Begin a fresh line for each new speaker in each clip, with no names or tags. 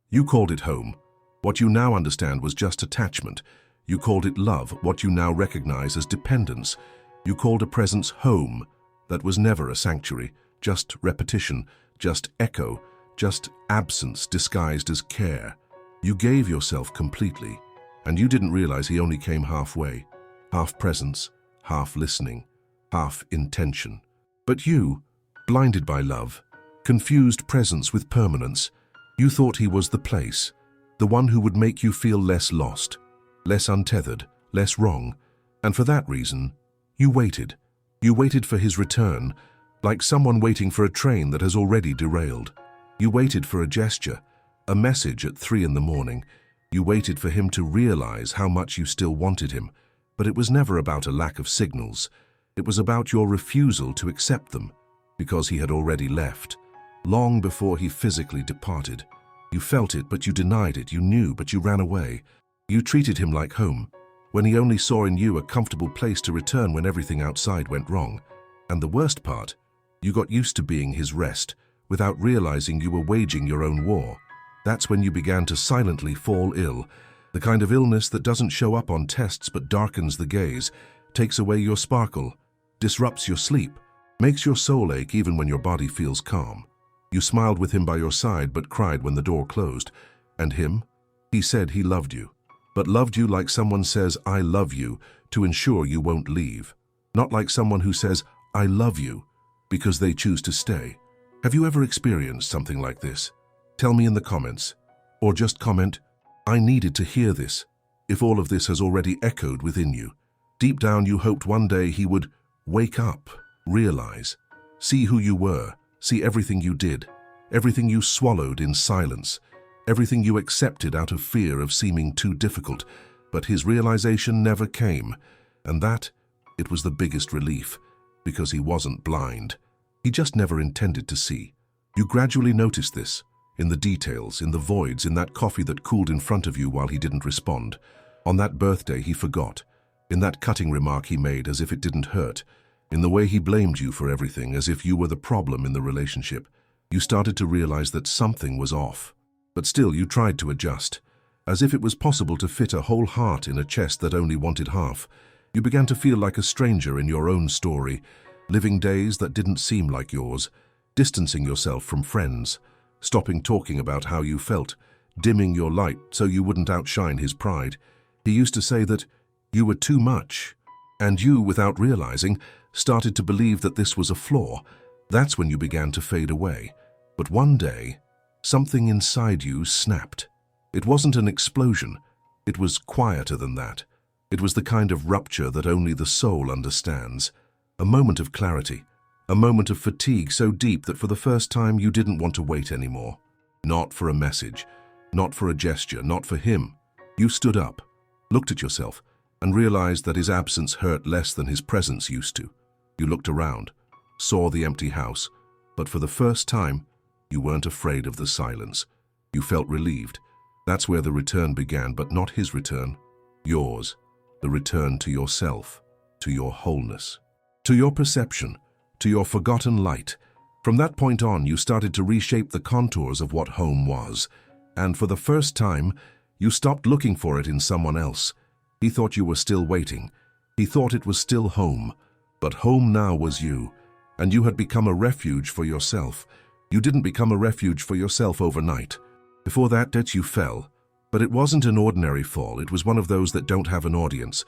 You called it home. What you now understand was just attachment. You called it love, what you now recognize as dependence. You called a presence home. That was never a sanctuary, just repetition, just echo, just absence disguised as care. You gave yourself completely, and you didn't realize he only came halfway. Half presence, half listening, half intention. But you, blinded by love, confused presence with permanence, you thought he was the place, the one who would make you feel less lost, less untethered, less wrong, and for that reason, you waited. You waited for his return, like someone waiting for a train that has already derailed. You waited for a gesture, a message at 3 in the morning. You waited for him to realize how much you still wanted him, but it was never about a lack of signals. It was about your refusal to accept them, because he had already left, long before he physically departed. You felt it, but you denied it. You knew, but you ran away. You treated him like home, when he only saw in you a comfortable place to return when everything outside went wrong. And the worst part, you got used to being his rest, without realizing you were waging your own war. That's when you began to silently fall ill, the kind of illness that doesn't show up on tests but darkens the gaze, takes away your sparkle, disrupts your sleep, makes your soul ache even when your body feels calm. You smiled with him by your side but cried when the door closed. And him? He said he loved you, but loved you like someone says, "I love you," to ensure you won't leave. Not like someone who says, "I love you," because they choose to stay. Have you ever experienced something like this? Tell me in the comments. Or just comment, "I needed to hear this," if all of this has already echoed within you. Deep down you hoped one day he would wake up, realize, see who you were, see everything you did, everything you swallowed in silence, everything you accepted out of fear of seeming too difficult. But his realization never came, and that, it was the biggest relief, because he wasn't blind. He just never intended to see. You gradually noticed this, in the details, in the voids, in that coffee that cooled in front of you while he didn't respond. On that birthday he forgot, in that cutting remark he made as if it didn't hurt, in the way he blamed you for everything as if you were the problem in the relationship. You started to realize that something was off. But still you tried to adjust, as if it was possible to fit a whole heart in a chest that only wanted half. You began to feel like a stranger in your own story, living days that didn't seem like yours, distancing yourself from friends, stopping talking about how you felt, dimming your light so you wouldn't outshine his pride. He used to say that you were too much, and you, without realizing, started to believe that this was a flaw. That's when you began to fade away. But one day, something inside you snapped. It wasn't an explosion. It was quieter than that. It was the kind of rupture that only the soul understands. A moment of clarity, a moment of fatigue so deep that for the first time you didn't want to wait anymore. Not for a message, not for a gesture, not for him. You stood up, looked at yourself, and realized that his absence hurt less than his presence used to. You looked around, saw the empty house, but for the first time, you weren't afraid of the silence. You felt relieved. That's where the return began, but not his return. Yours. The return to yourself, to your wholeness, to your perception, to your forgotten light. From that point on, you started to reshape the contours of what home was. And for the first time, you stopped looking for it in someone else. He thought you were still waiting. He thought it was still home. But home now was you, and you had become a refuge for yourself. You didn't become a refuge for yourself overnight. Before that, you fell. But it wasn't an ordinary fall. It was one of those that don't have an audience.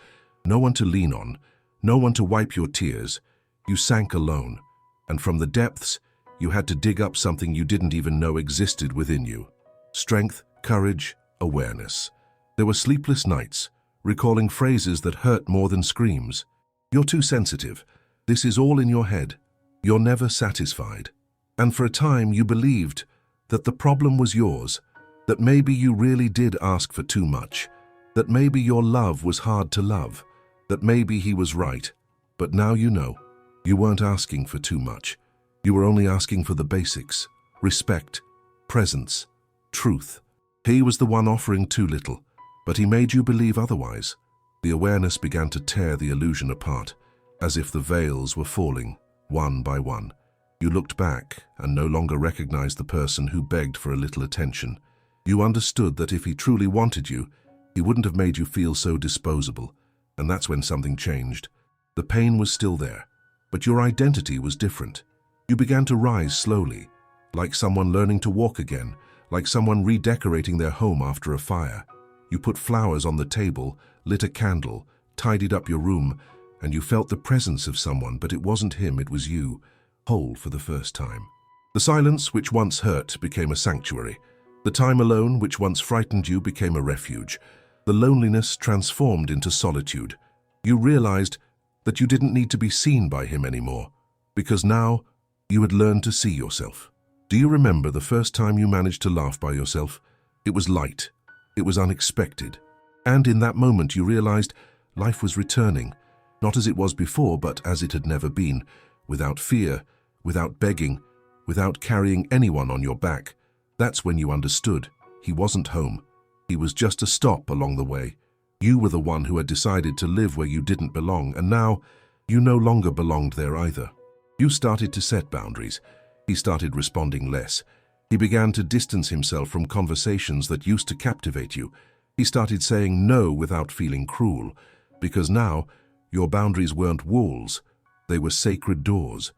No one to lean on, no one to wipe your tears. You sank alone, and from the depths, you had to dig up something you didn't even know existed within you. Strength, courage, awareness. There were sleepless nights, recalling phrases that hurt more than screams. You're too sensitive. This is all in your head. You're never satisfied. And for a time you believed that the problem was yours, that maybe you really did ask for too much, that maybe your love was hard to love, that maybe he was right. But now you know, you weren't asking for too much. You were only asking for the basics: respect, presence, truth. He was the one offering too little, but he made you believe otherwise. The awareness began to tear the illusion apart, as if the veils were falling, one by one. You looked back and no longer recognized the person who begged for a little attention. You understood that if he truly wanted you, he wouldn't have made you feel so disposable. And that's when something changed. The pain was still there, but your identity was different. You began to rise slowly, like someone learning to walk again, like someone redecorating their home after a fire. You put flowers on the table, lit a candle, tidied up your room, and you felt the presence of someone, but it wasn't him, it was you, whole for the first time. The silence which once hurt became a sanctuary. The time alone which once frightened you became a refuge. The loneliness transformed into solitude. You realized that you didn't need to be seen by him anymore, because now you had learned to see yourself. Do you remember the first time you managed to laugh by yourself? It was light. It was unexpected. And in that moment you realized life was returning, not as it was before, but as it had never been, without fear, without begging, without carrying anyone on your back. That's when you understood. He wasn't home. He was just a stop along the way. You were the one who had decided to live where you didn't belong, and now you no longer belonged there either. You started to set boundaries. He started responding less. He began to distance himself from conversations that used to captivate you. He started saying no without feeling cruel, because now your boundaries weren't walls. They were sacred doors.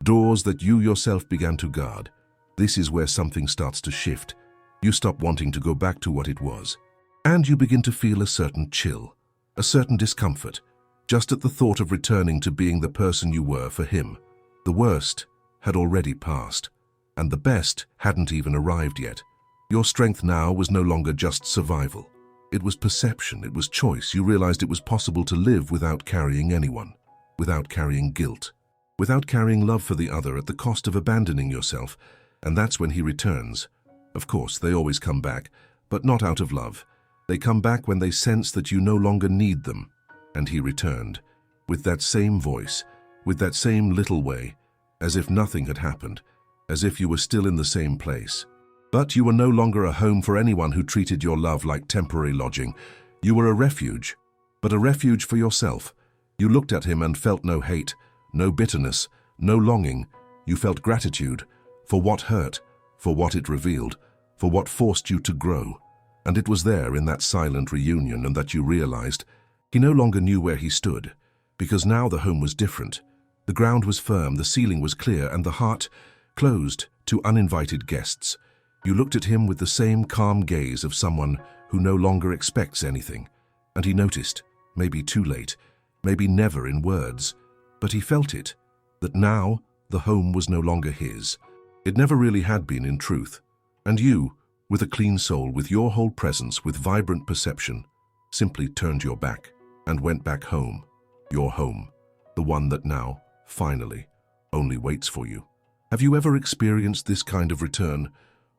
Doors that you yourself began to guard. This is where something starts to shift. You stop wanting to go back to what it was. And you begin to feel a certain chill, a certain discomfort, just at the thought of returning to being the person you were for him. The worst had already passed, and the best hadn't even arrived yet. Your strength now was no longer just survival. It was perception, it was choice. You realized it was possible to live without carrying anyone, without carrying guilt, without carrying love for the other at the cost of abandoning yourself. And that's when he returns. Of course, they always come back, but not out of love. They come back when they sense that you no longer need them. And he returned, with that same voice, with that same little way, as if nothing had happened, as if you were still in the same place. But you were no longer a home for anyone who treated your love like temporary lodging. You were a refuge, but a refuge for yourself. You looked at him and felt no hate, no bitterness, no longing. You felt gratitude for what hurt, for what it revealed, for what forced you to grow. And it was there in that silent reunion and that you realized he no longer knew where he stood, because now the home was different. The ground was firm, the ceiling was clear, and the heart closed to uninvited guests. You looked at him with the same calm gaze of someone who no longer expects anything. And he noticed, maybe too late, maybe never in words, but he felt it, that now the home was no longer his. It never really had been in truth. And you, with a clean soul, with your whole presence, with vibrant perception, simply turned your back and went back home. Your home, the one that now, finally, only waits for you. Have you ever experienced this kind of return?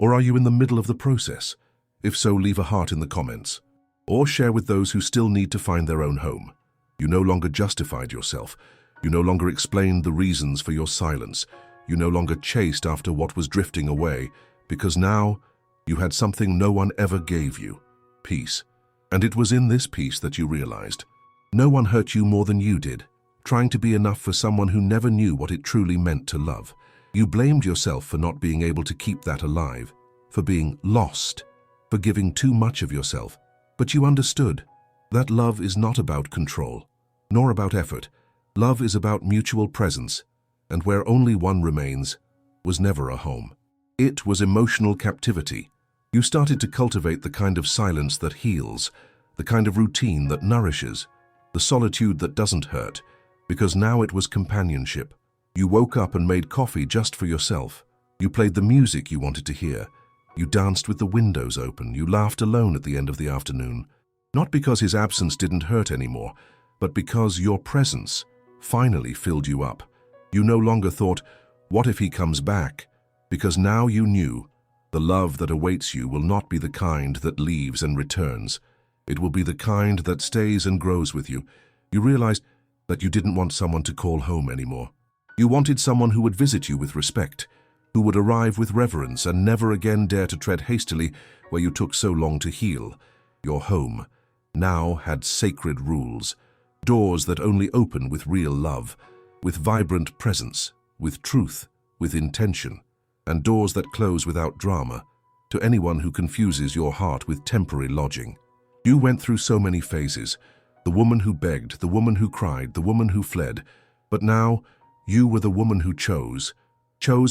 Or are you in the middle of the process? If so, leave a heart in the comments. Or share with those who still need to find their own home. You no longer justified yourself. You no longer explained the reasons for your silence. You no longer chased after what was drifting away, because now you had something no one ever gave you, peace. And it was in this peace that you realized no one hurt you more than you did, trying to be enough for someone who never knew what it truly meant to love. You blamed yourself for not being able to keep that alive, for being lost, for giving too much of yourself. But you understood that love is not about control, nor about effort. Love is about mutual presence, and where only one remains was never a home. It was emotional captivity. You started to cultivate the kind of silence that heals, the kind of routine that nourishes, the solitude that doesn't hurt, because now it was companionship. You woke up and made coffee just for yourself. You played the music you wanted to hear. You danced with the windows open. You laughed alone at the end of the afternoon. Not because his absence didn't hurt anymore, but because your presence finally filled you up. You no longer thought, what if he comes back? Because now you knew the love that awaits you will not be the kind that leaves and returns. It will be the kind that stays and grows with you. You realized that you didn't want someone to call home anymore. You wanted someone who would visit you with respect, who would arrive with reverence and never again dare to tread hastily where you took so long to heal. Your home now had sacred rules, doors that only open with real love, with vibrant presence, with truth, with intention, and doors that close without drama. to anyone who confuses your heart with temporary lodging. You went through so many phases, the woman who begged, the woman who cried, the woman who fled, but now you were the woman who chose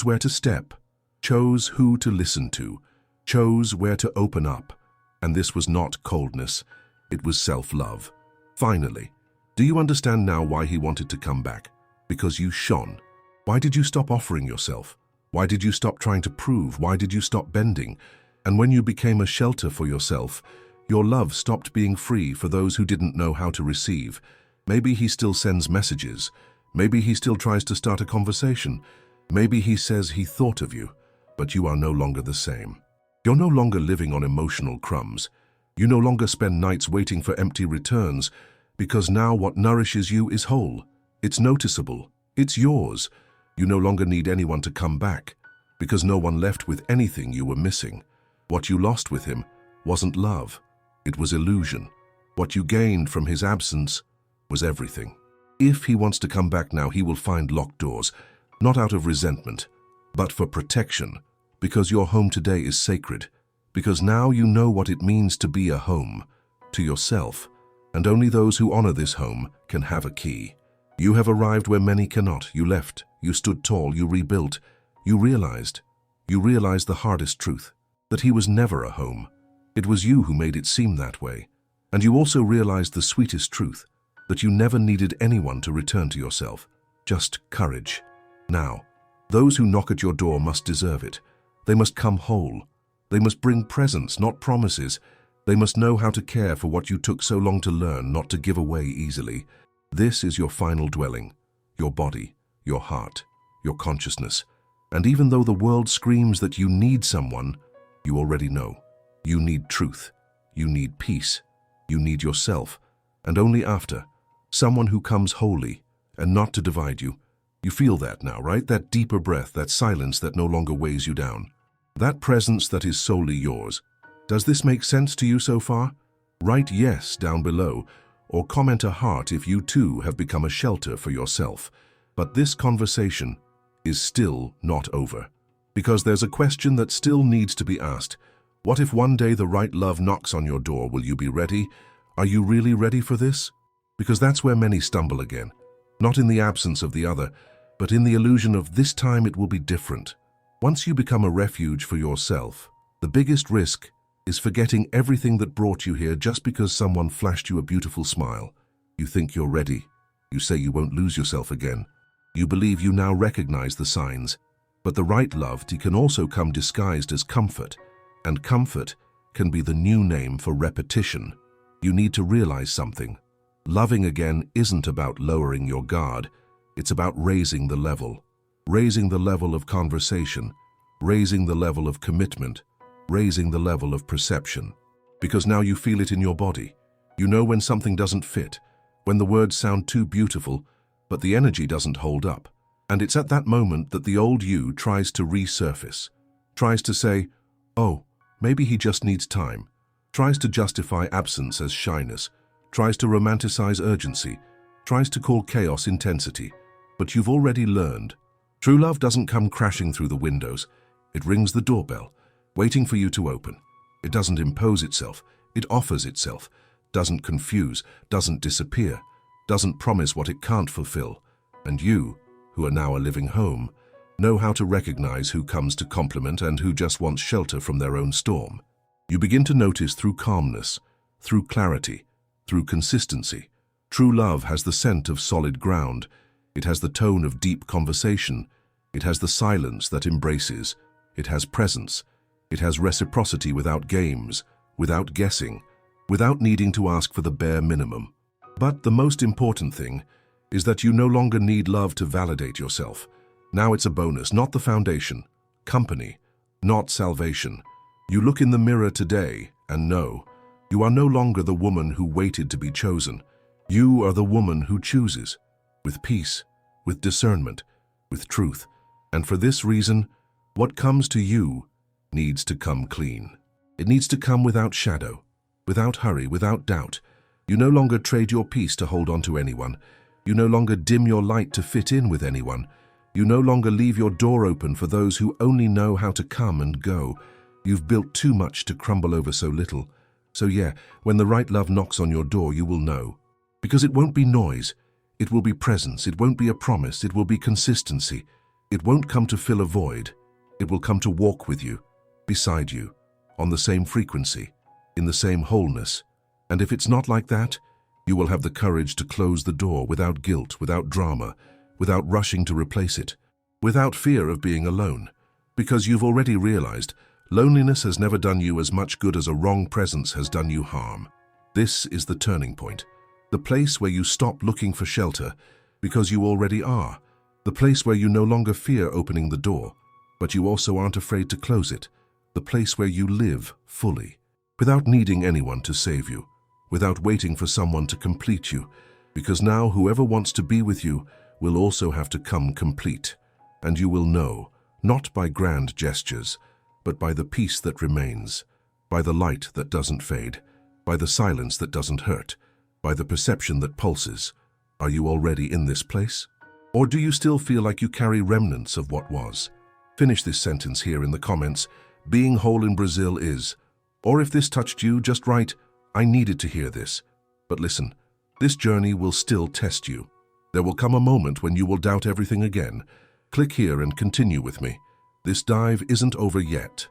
where to step, chose who to listen to, chose where to open up, and this was not coldness, it was self-love. Finally, do you understand now why he wanted to come back? Because you shone. Why did you stop offering yourself? Why did you stop trying to prove? Why did you stop bending? And when you became a shelter for yourself, your love stopped being free for those who didn't know how to receive. Maybe he still sends messages. Maybe he still tries to start a conversation. Maybe he says he thought of you, but you are no longer the same. You're no longer living on emotional crumbs. You no longer spend nights waiting for empty returns, because now what nourishes you is whole. It's noticeable. It's yours. You no longer need anyone to come back, because no one left with anything you were missing. What you lost with him wasn't love. It was illusion. What you gained from his absence was everything. If he wants to come back now, he will find locked doors, not out of resentment, but for protection, because your home today is sacred, because now you know what it means to be a home, to yourself, and only those who honor this home can have a key. You have arrived where many cannot. You left, you stood tall, you rebuilt, you realized the hardest truth, that he was never a home. It was you who made it seem that way. And you also realized the sweetest truth, that you never needed anyone to return to yourself, just courage. Now, those who knock at your door must deserve it. They must come whole. They must bring presents, not promises. They must know how to care for what you took so long to learn not to give away easily. This is your final dwelling, your body, your heart, your consciousness. And even though the world screams that you need someone, you already know. You need truth. You need peace. You need yourself. And only after, someone who comes wholly and not to divide you. You feel that now, right? That deeper breath, that silence that no longer weighs you down. That presence that is solely yours. Does this make sense to you so far? Write yes down below, or comment a heart if you too have become a shelter for yourself. But this conversation is still not over, because there's a question that still needs to be asked. What if one day the right love knocks on your door? Will you be ready? Are you really ready for this? Because that's where many stumble again. Not in the absence of the other, but in the illusion of this time it will be different. Once you become a refuge for yourself, the biggest risk is forgetting everything that brought you here just because someone flashed you a beautiful smile. You think you're ready. You say you won't lose yourself again. You believe you now recognize the signs. But the right love can also come disguised as comfort, and comfort can be the new name for repetition. You need to realize something. Loving again isn't about lowering your guard. It's about raising the level of conversation, raising the level of commitment, raising the level of perception. Because now you feel it in your body. You know when something doesn't fit, when the words sound too beautiful, but the energy doesn't hold up. And it's at that moment that the old you tries to resurface, tries to say, oh, maybe he just needs time, tries to justify absence as shyness, tries to romanticize urgency, tries to call chaos intensity. But you've already learned. True love doesn't come crashing through the windows. It rings the doorbell, waiting for you to open. It doesn't impose itself. It offers itself, doesn't confuse, doesn't disappear, doesn't promise what it can't fulfill. And you, who are now a living home, know how to recognize who comes to compliment and who just wants shelter from their own storm. You begin to notice through calmness, through clarity, through consistency. True love has the scent of solid ground. It has the tone of deep conversation. It has the silence that embraces. It has presence. It has reciprocity without games, without guessing, without needing to ask for the bare minimum. But the most important thing is that you no longer need love to validate yourself. Now it's a bonus, not the foundation. Company, not salvation. You look in the mirror today and know you are no longer the woman who waited to be chosen. You are the woman who chooses, with peace, with discernment, with truth. And for this reason, what comes to you needs to come clean. It needs to come without shadow, without hurry, without doubt. You no longer trade your peace to hold on to anyone. You no longer dim your light to fit in with anyone. You no longer leave your door open for those who only know how to come and go. You've built too much to crumble over so little. So yeah, when the right love knocks on your door, you will know. Because it won't be noise. It will be presence. It won't be a promise. It will be consistency. It won't come to fill a void. It will come to walk with you, beside you, on the same frequency, in the same wholeness. And if it's not like that, you will have the courage to close the door without guilt, without drama, without rushing to replace it, without fear of being alone. Because you've already realized loneliness has never done you as much good as a wrong presence has done you harm. This is the turning point. The place where you stop looking for shelter because you already are. The place where you no longer fear opening the door, but you also aren't afraid to close it. The place where you live fully, without needing anyone to save you, without waiting for someone to complete you, because now whoever wants to be with you will also have to come complete. And you will know, not by grand gestures, but by the peace that remains, by the light that doesn't fade, by the silence that doesn't hurt, by the perception that pulses. Are you already in this place? Or do you still feel like you carry remnants of what was? Finish this sentence here in the comments. Being whole in Brazil is. Or if this touched you, just write, I needed to hear this. But listen, this journey will still test you. There will come a moment when you will doubt everything again. Click here and continue with me. This dive isn't over yet.